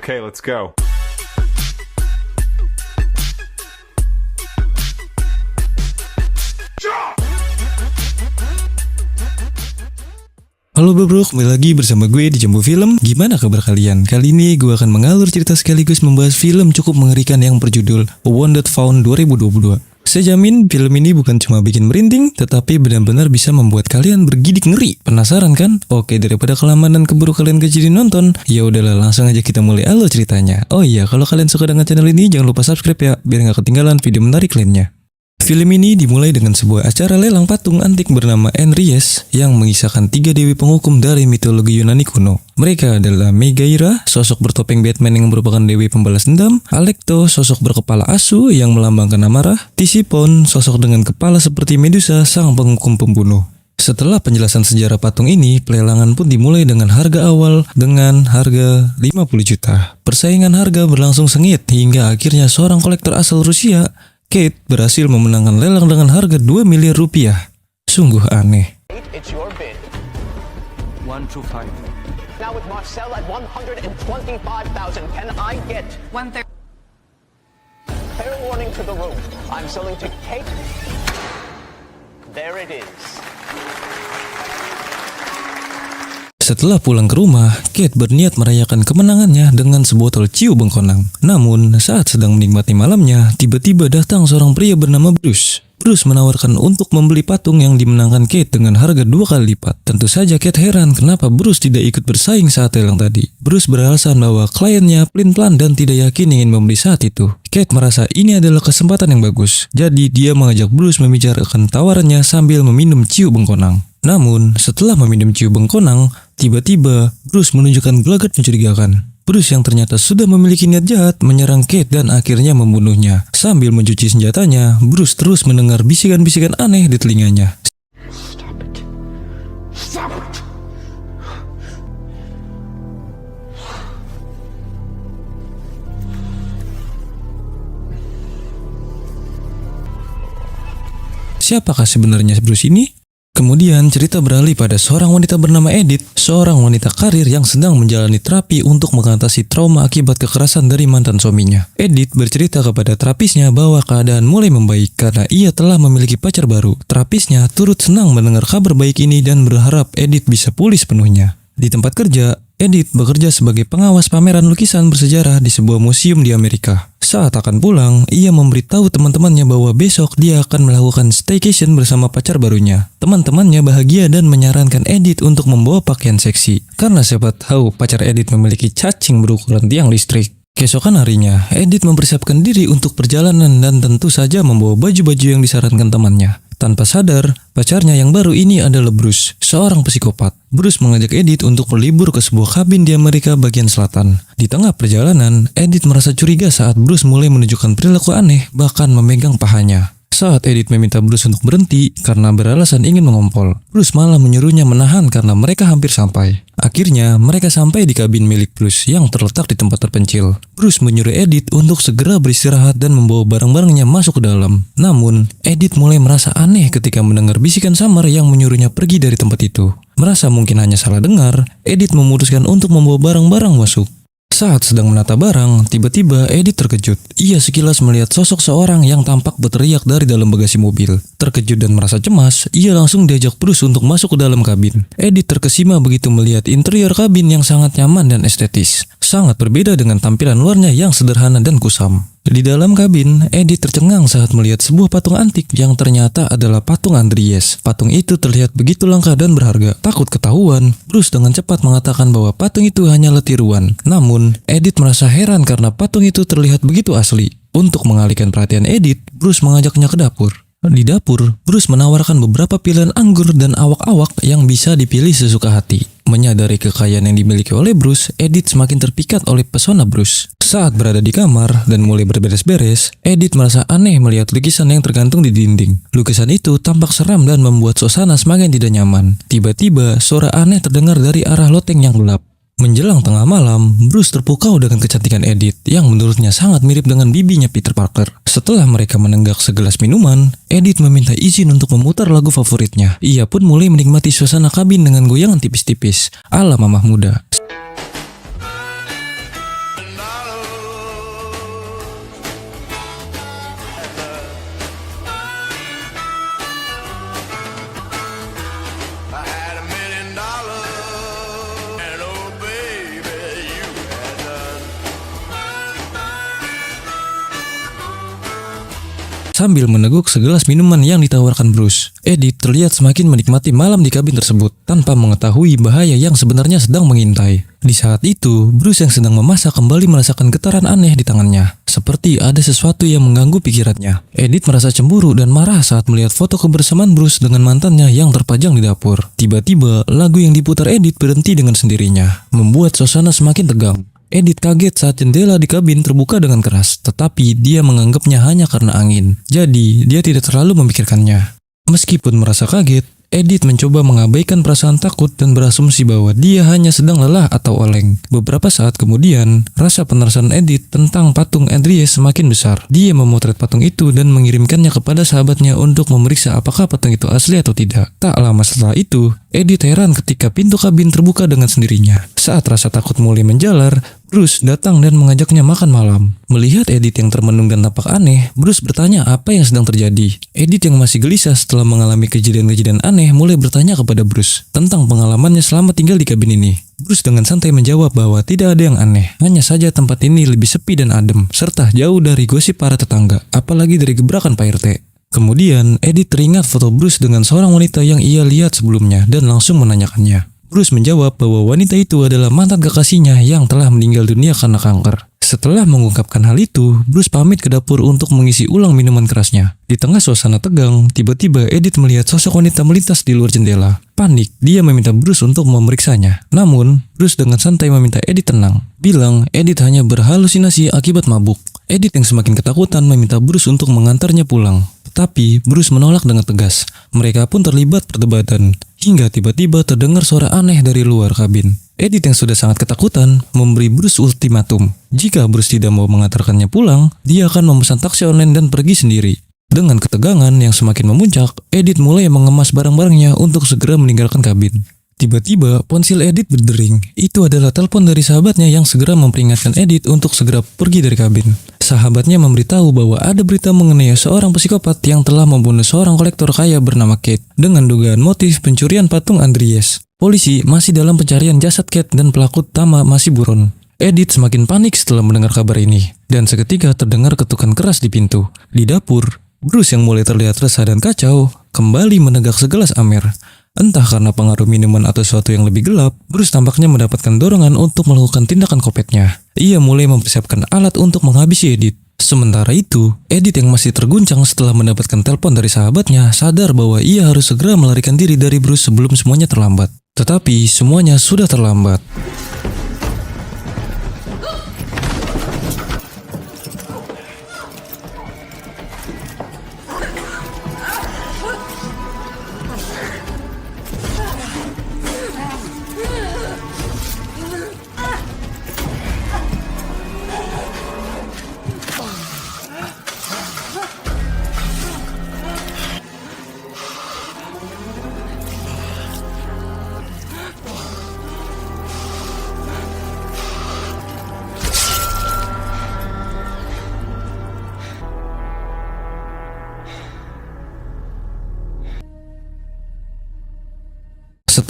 Okay, let's go. Halo bro, kembali lagi bersama gue di Jambu Film. Gimana kabar kalian? Kali ini gue akan mengalur cerita sekaligus membahas film cukup mengerikan yang berjudul A Wounded Fawn 2022. Saya jamin film ini bukan cuma bikin merinding, tetapi benar-benar bisa membuat kalian bergidik ngeri. Penasaran kan? Oke, daripada kelamaan dan keburu kalian gak jadi nonton, ya udahlah langsung aja kita mulai alur ceritanya. Oh iya, kalau kalian suka dengan channel ini jangan lupa subscribe ya, biar gak ketinggalan video menarik lainnya. Film ini dimulai dengan sebuah acara lelang patung antik bernama Enries yang mengisahkan 3 dewi penghukum dari mitologi Yunani kuno. Mereka adalah Megaira, sosok bertopeng Batman yang merupakan dewi pembalas dendam, Alecto, sosok berkepala asu yang melambangkan amarah, Tisiphon, sosok dengan kepala seperti Medusa, sang penghukum pembunuh. Setelah penjelasan sejarah patung ini, pelelangan pun dimulai dengan harga awal dengan harga 50 juta. Persaingan harga berlangsung sengit hingga akhirnya seorang kolektor asal Rusia, Kate, berhasil memenangkan lelang dengan harga 2 miliar rupiah. Sungguh aneh. It's your bid. 125. Now with Marcel at 125,000, can I get 130. fair warning to the room? I'm selling to Kate. There it is. Setelah pulang ke rumah, Kate berniat merayakan kemenangannya dengan sebotol ciu bengkonang. Namun, saat sedang menikmati malamnya, tiba-tiba datang seorang pria bernama Bruce. Bruce menawarkan untuk membeli patung yang dimenangkan Kate dengan harga 2 kali lipat. Tentu saja Kate heran kenapa Bruce tidak ikut bersaing saat lelang tadi. Bruce beralasan bahwa kliennya pelin-pelan dan tidak yakin ingin membeli saat itu. Kate merasa ini adalah kesempatan yang bagus. Jadi dia mengajak Bruce membicarakan tawarannya sambil meminum ciu bengkonang. Namun, setelah meminum ciu bengkonang, tiba-tiba Bruce menunjukkan gelagat mencurigakan. Bruce yang ternyata sudah memiliki niat jahat menyerang Kate dan akhirnya membunuhnya. Sambil mencuci senjatanya, Bruce terus mendengar bisikan-bisikan aneh di telinganya. Stop it. Stop it. Siapakah sebenarnya Bruce ini? Kemudian cerita beralih pada seorang wanita bernama Edith, seorang wanita karir yang sedang menjalani terapi untuk mengatasi trauma akibat kekerasan dari mantan suaminya. Edith bercerita kepada terapisnya bahwa keadaan mulai membaik karena ia telah memiliki pacar baru. Terapisnya turut senang mendengar kabar baik ini dan berharap Edith bisa pulih sepenuhnya. Di tempat kerja, Edith bekerja sebagai pengawas pameran lukisan bersejarah di sebuah museum di Amerika. Saat akan pulang, ia memberitahu teman-temannya bahwa besok dia akan melakukan staycation bersama pacar barunya. Teman-temannya bahagia dan menyarankan Edith untuk membawa pakaian seksi, karena siapa tahu pacar Edith memiliki cacing berukuran tiang listrik. Keesokan harinya, Edith mempersiapkan diri untuk perjalanan dan tentu saja membawa baju-baju yang disarankan temannya. Tanpa sadar, pacarnya yang baru ini adalah Bruce, seorang psikopat. Bruce mengajak Edith untuk berlibur ke sebuah kabin di Amerika bagian selatan. Di tengah perjalanan, Edith merasa curiga saat Bruce mulai menunjukkan perilaku aneh, bahkan memegang pahanya. Saat Edith meminta Bruce untuk berhenti karena beralasan ingin mengompol, Bruce malah menyuruhnya menahan karena mereka hampir sampai. Akhirnya, mereka sampai di kabin milik Bruce yang terletak di tempat terpencil. Bruce menyuruh Edith untuk segera beristirahat dan membawa barang-barangnya masuk ke dalam. Namun, Edith mulai merasa aneh ketika mendengar bisikan samar yang menyuruhnya pergi dari tempat itu. Merasa mungkin hanya salah dengar, Edith memutuskan untuk membawa barang-barang masuk. Saat sedang menata barang, tiba-tiba Edith terkejut. Ia sekilas melihat sosok seorang yang tampak berteriak dari dalam bagasi mobil. Terkejut dan merasa cemas, ia langsung diajak Bruce untuk masuk ke dalam kabin. Edith terkesima begitu melihat interior kabin yang sangat nyaman dan estetis. Sangat berbeda dengan tampilan luarnya yang sederhana dan kusam. Di dalam kabin, Edith tercengang saat melihat sebuah patung antik yang ternyata adalah patung Andries. Patung itu terlihat begitu langka dan berharga. Takut ketahuan, Bruce dengan cepat mengatakan bahwa patung itu hanyalah tiruan. Namun, Edith merasa heran karena patung itu terlihat begitu asli. Untuk mengalihkan perhatian Edith, Bruce mengajaknya ke dapur. Di dapur, Bruce menawarkan beberapa pilihan anggur dan awak-awak yang bisa dipilih sesuka hati. Menyadari kekayaan yang dimiliki oleh Bruce, Edith semakin terpikat oleh pesona Bruce. Saat berada di kamar dan mulai berberes-beres, Edith merasa aneh melihat lukisan yang tergantung di dinding. Lukisan itu tampak seram dan membuat suasana semakin tidak nyaman. Tiba-tiba, suara aneh terdengar dari arah loteng yang gelap. Menjelang tengah malam, Bruce terpukau dengan kecantikan Edith yang menurutnya sangat mirip dengan bibinya Peter Parker. Setelah mereka menenggak segelas minuman, Edith meminta izin untuk memutar lagu favoritnya. Ia pun mulai menikmati suasana kabin dengan goyangan tipis-tipis ala mamah muda. sambil meneguk segelas minuman yang ditawarkan Bruce. Edith terlihat semakin menikmati malam di kabin tersebut tanpa mengetahui bahaya yang sebenarnya sedang mengintai. Di saat itu, Bruce yang sedang memasak kembali merasakan getaran aneh di tangannya. Seperti ada sesuatu yang mengganggu pikirannya. Edith merasa cemburu dan marah saat melihat foto kebersamaan Bruce dengan mantannya yang terpajang di dapur. Tiba-tiba, lagu yang diputar Edith berhenti dengan sendirinya, membuat suasana semakin tegang. Edith kaget saat jendela di kabin terbuka dengan keras, tetapi dia menganggapnya hanya karena angin. Jadi, dia tidak terlalu memikirkannya. Meskipun merasa kaget, Edith mencoba mengabaikan perasaan takut dan berasumsi bahwa dia hanya sedang lelah atau oleng. Beberapa saat kemudian, rasa penasaran Edith tentang patung Andries semakin besar. Dia memotret patung itu dan mengirimkannya kepada sahabatnya untuk memeriksa apakah patung itu asli atau tidak. Tak lama setelah itu, Edith heran ketika pintu kabin terbuka dengan sendirinya. Saat rasa takut mulai menjalar, Bruce datang dan mengajaknya makan malam. Melihat Edith yang termenung dan tampak aneh, Bruce bertanya apa yang sedang terjadi. Edith yang masih gelisah setelah mengalami kejadian-kejadian aneh mulai bertanya kepada Bruce tentang pengalamannya selama tinggal di kabin ini. Bruce dengan santai menjawab bahwa tidak ada yang aneh, hanya saja tempat ini lebih sepi dan adem, serta jauh dari gosip para tetangga, apalagi dari gebrakan Pak RT. Kemudian, Edith teringat foto Bruce dengan seorang wanita yang ia lihat sebelumnya dan langsung menanyakannya. Bruce menjawab bahwa wanita itu adalah mantan kekasihnya yang telah meninggal dunia karena kanker. Setelah mengungkapkan hal itu, Bruce pamit ke dapur untuk mengisi ulang minuman kerasnya. Di tengah suasana tegang, tiba-tiba Edith melihat sosok wanita melintas di luar jendela. Panik, dia meminta Bruce untuk memeriksanya. Namun, Bruce dengan santai meminta Edith tenang. Bilang, Edith hanya berhalusinasi akibat mabuk. Edith yang semakin ketakutan meminta Bruce untuk mengantarnya pulang. Tapi Bruce menolak dengan tegas. Mereka pun terlibat perdebatan. Hingga tiba-tiba terdengar suara aneh dari luar kabin. Edith yang sudah sangat ketakutan memberi Bruce ultimatum. Jika Bruce tidak mau mengantarkannya pulang, dia akan memesan taksi online dan pergi sendiri. Dengan ketegangan yang semakin memuncak, Edith mulai mengemas barang-barangnya untuk segera meninggalkan kabin. Tiba-tiba, ponsel Edith berdering. Itu adalah telepon dari sahabatnya yang segera memperingatkan Edith untuk segera pergi dari kabin. Sahabatnya memberitahu bahwa ada berita mengenai seorang psikopat yang telah membunuh seorang kolektor kaya bernama Kate dengan dugaan motif pencurian patung Andries. Polisi masih dalam pencarian jasad Kate dan pelaku utama masih buron. Edith semakin panik setelah mendengar kabar ini, dan seketika terdengar ketukan keras di pintu. Di dapur, Bruce yang mulai terlihat resah dan kacau kembali menegak segelas amer. Entah karena pengaruh minuman atau sesuatu yang lebih gelap, Bruce tampaknya mendapatkan dorongan untuk melakukan tindakan kopetnya. Ia mulai mempersiapkan alat untuk menghabisi Edith. Sementara itu, Edith yang masih terguncang setelah mendapatkan telepon dari sahabatnya sadar bahwa ia harus segera melarikan diri dari Bruce sebelum semuanya terlambat. Tetapi semuanya sudah terlambat.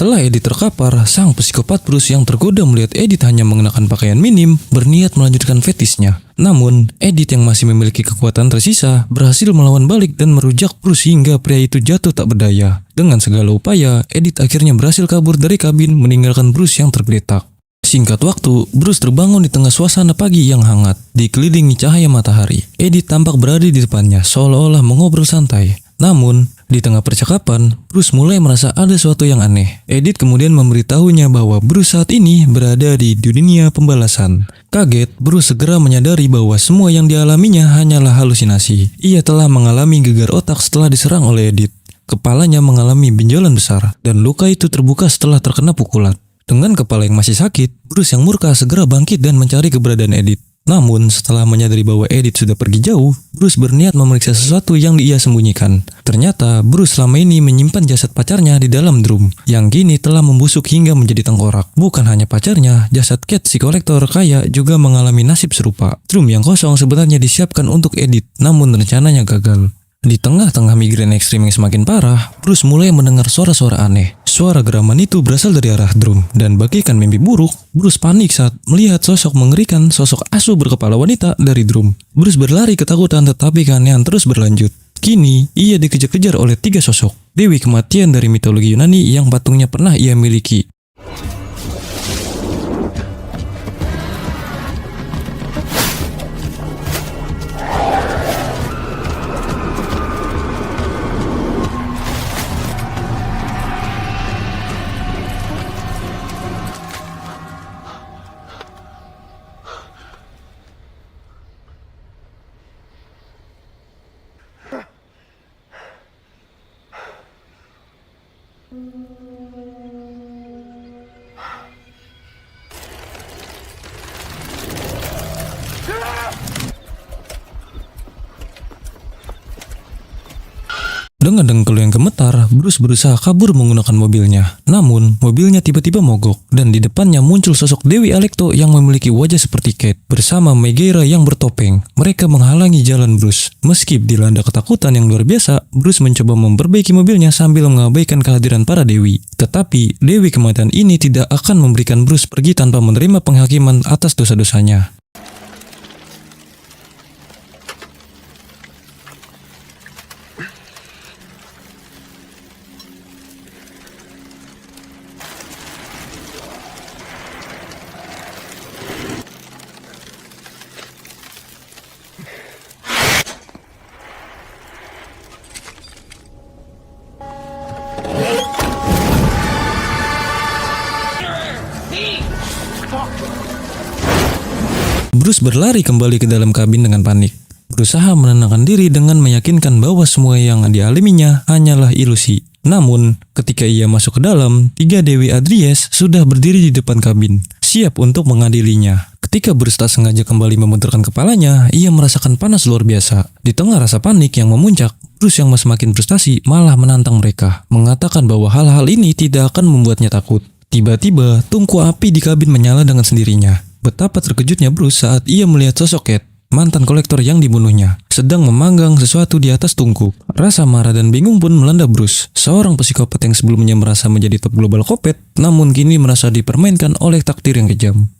Setelah Edith terkapar, sang psikopat Bruce yang tergoda melihat Edith hanya mengenakan pakaian minim, berniat melanjutkan fetisnya. Namun, Edith yang masih memiliki kekuatan tersisa, berhasil melawan balik dan merujak Bruce hingga pria itu jatuh tak berdaya. Dengan segala upaya, Edith akhirnya berhasil kabur dari kabin meninggalkan Bruce yang tergeletak. Singkat waktu, Bruce terbangun di tengah suasana pagi yang hangat, dikelilingi cahaya matahari. Edith tampak berada di depannya, seolah-olah mengobrol santai. Namun, di tengah percakapan, Bruce mulai merasa ada sesuatu yang aneh. Edith kemudian memberitahunya bahwa Bruce saat ini berada di dunia pembalasan. Kaget, Bruce segera menyadari bahwa semua yang dialaminya hanyalah halusinasi. Ia telah mengalami gegar otak setelah diserang oleh Edith. Kepalanya mengalami benjolan besar, dan luka itu terbuka setelah terkena pukulan. Dengan kepala yang masih sakit, Bruce yang murka segera bangkit dan mencari keberadaan Edith. Namun, setelah menyadari bahwa Edith sudah pergi jauh, Bruce berniat memeriksa sesuatu yang ia sembunyikan. Ternyata, Bruce selama ini menyimpan jasad pacarnya di dalam drum, yang kini telah membusuk hingga menjadi tengkorak. Bukan hanya pacarnya, jasad Kate si kolektor kaya juga mengalami nasib serupa. Drum yang kosong sebenarnya disiapkan untuk Edith, namun rencananya gagal. Di tengah-tengah migrain ekstrim yang semakin parah, Bruce mulai mendengar suara-suara aneh. Suara geraman itu berasal dari arah drum, dan bagaikan mimpi buruk, Bruce panik saat melihat sosok mengerikan sosok asu berkepala wanita dari drum. Bruce berlari ketakutan tetapi keanehan terus berlanjut. Kini, ia dikejar-kejar oleh 3 sosok. Dewi kematian dari mitologi Yunani yang patungnya pernah ia miliki. Dengan dengkul yang gemetar, Bruce berusaha kabur menggunakan mobilnya. Namun, mobilnya tiba-tiba mogok, dan di depannya muncul sosok Dewi Alecto yang memiliki wajah seperti Kate, bersama Megaera yang bertopeng. Mereka menghalangi jalan Bruce. Meski dilanda ketakutan yang luar biasa, Bruce mencoba memperbaiki mobilnya sambil mengabaikan kehadiran para Dewi. Tetapi, Dewi kematian ini tidak akan memberikan Bruce pergi tanpa menerima penghakiman atas dosa-dosanya. Bruce berlari kembali ke dalam kabin dengan panik, berusaha menenangkan diri dengan meyakinkan bahwa semua yang dialaminya hanyalah ilusi. Namun, ketika ia masuk ke dalam, 3 Dewi Adries sudah berdiri di depan kabin, siap untuk mengadilinya. Ketika Bruce tak sengaja kembali membenturkan kepalanya, ia merasakan panas luar biasa. Di tengah rasa panik yang memuncak, Bruce yang semakin frustasi malah menantang mereka, mengatakan bahwa hal-hal ini tidak akan membuatnya takut. Tiba-tiba, tungku api di kabin menyala dengan sendirinya. Betapa terkejutnya Bruce saat ia melihat sosok Kate, mantan kolektor yang dibunuhnya, sedang memanggang sesuatu di atas tungku. Rasa marah dan bingung pun melanda Bruce, seorang psikopat yang sebelumnya merasa menjadi top global kopet, namun kini merasa dipermainkan oleh takdir yang kejam.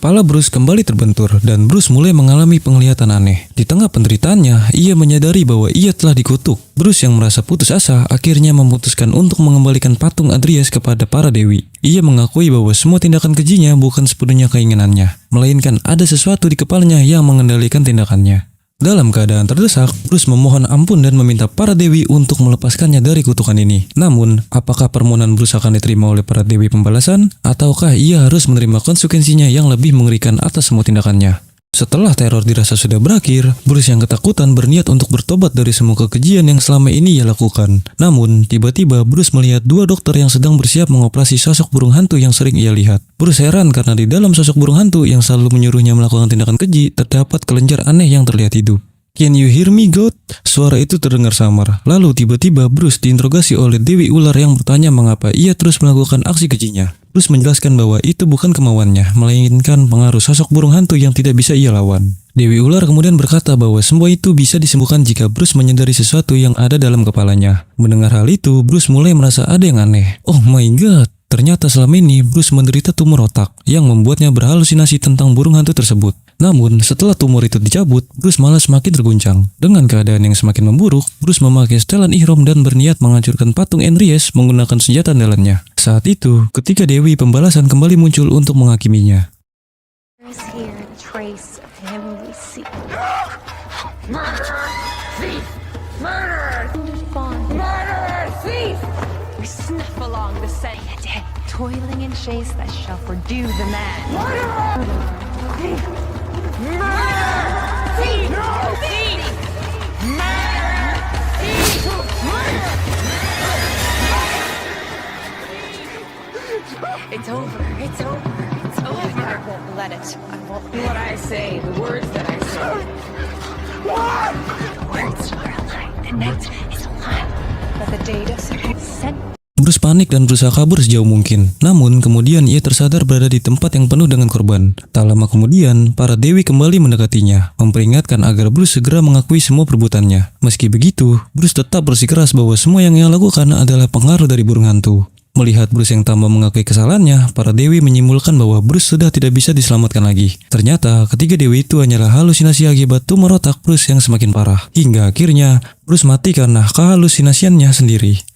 Kepala Bruce kembali terbentur dan Bruce mulai mengalami penglihatan aneh. Di tengah penderitaannya, ia menyadari bahwa ia telah dikutuk. Bruce yang merasa putus asa akhirnya memutuskan untuk mengembalikan patung Adries kepada para dewi. Ia mengakui bahwa semua tindakan kejinya bukan sepenuhnya keinginannya, melainkan ada sesuatu di kepalanya yang mengendalikan tindakannya. Dalam keadaan terdesak, Bruce memohon ampun dan meminta para dewi untuk melepaskannya dari kutukan ini. Namun, apakah permohonan Bruce akan diterima oleh para dewi pembalasan? Ataukah ia harus menerima konsekuensinya yang lebih mengerikan atas semua tindakannya? Setelah teror dirasa sudah berakhir, Bruce yang ketakutan berniat untuk bertobat dari semua kekejian yang selama ini ia lakukan. Namun, tiba-tiba Bruce melihat 2 dokter yang sedang bersiap mengoperasi sosok burung hantu yang sering ia lihat. Bruce heran karena di dalam sosok burung hantu yang selalu menyuruhnya melakukan tindakan keji, terdapat kelenjar aneh yang terlihat hidup. "Can you hear me, God?" Suara itu terdengar samar. Lalu tiba-tiba Bruce diinterogasi oleh Dewi Ular yang bertanya mengapa ia terus melakukan aksi kejinya. Bruce menjelaskan bahwa itu bukan kemauannya, melainkan pengaruh sosok burung hantu yang tidak bisa ia lawan. Dewi Ular kemudian berkata bahwa semua itu bisa disembuhkan jika Bruce menyadari sesuatu yang ada dalam kepalanya. Mendengar hal itu, Bruce mulai merasa ada yang aneh. Oh my god! Ternyata selama ini Bruce menderita tumor otak yang membuatnya berhalusinasi tentang burung hantu tersebut. Namun, setelah tumor itu dicabut, Bruce malah semakin terguncang. Dengan keadaan yang semakin memburuk, Bruce memakai setelan ihram dan berniat menghancurkan patung Enries menggunakan senjata andalannya. Saat itu, ketika Dewi Pembalasan kembali muncul untuk menghakiminya. We snuff along the same dead, toiling in chase that shall fordo the man. Murderer! Thief! Murderer! Thief! No! Thief! Murderer! Thief! Murderer! It's over. It's over. It's over. I won't let it. I won't do what I say. The words that I say. What? The words are a lie. The night is a lie. But the day doesn't. Bruce panik dan berusaha kabur sejauh mungkin. Namun kemudian ia tersadar berada di tempat yang penuh dengan korban. Tak lama kemudian, para dewi kembali mendekatinya, memperingatkan agar Bruce segera mengakui semua perbuatannya. Meski begitu, Bruce tetap bersikeras bahwa semua yang ia lakukan adalah pengaruh dari burung hantu. Melihat Bruce yang tambah mengakui kesalahannya, para dewi menyimpulkan bahwa Bruce sudah tidak bisa diselamatkan lagi. Ternyata, ketiga dewi itu hanyalah halusinasi akibat tumor otak Bruce yang semakin parah. Hingga akhirnya, Bruce mati karena kehalusinasiannya sendiri.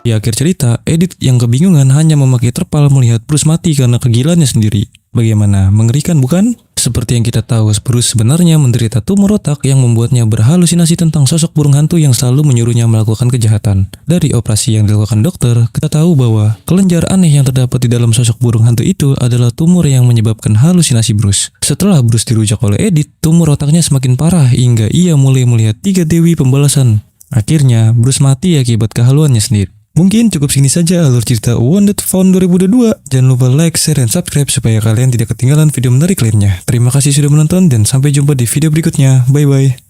Di akhir cerita, Edith yang kebingungan hanya memakai terpal melihat Bruce mati karena kegilaannya sendiri. Bagaimana? Mengerikan bukan? Seperti yang kita tahu, Bruce sebenarnya menderita tumor otak yang membuatnya berhalusinasi tentang sosok burung hantu yang selalu menyuruhnya melakukan kejahatan. Dari operasi yang dilakukan dokter, kita tahu bahwa kelenjar aneh yang terdapat di dalam sosok burung hantu itu adalah tumor yang menyebabkan halusinasi Bruce. Setelah Bruce dirujak oleh Edith, tumor otaknya semakin parah hingga ia mulai melihat 3 dewi pembalasan. Akhirnya, Bruce mati akibat kehaluannya sendiri. Mungkin cukup segini saja alur cerita Wounded Found 2022. Jangan lupa like, share, dan subscribe supaya kalian tidak ketinggalan video menarik lainnya. Terima kasih sudah menonton dan sampai jumpa di video berikutnya. Bye-bye.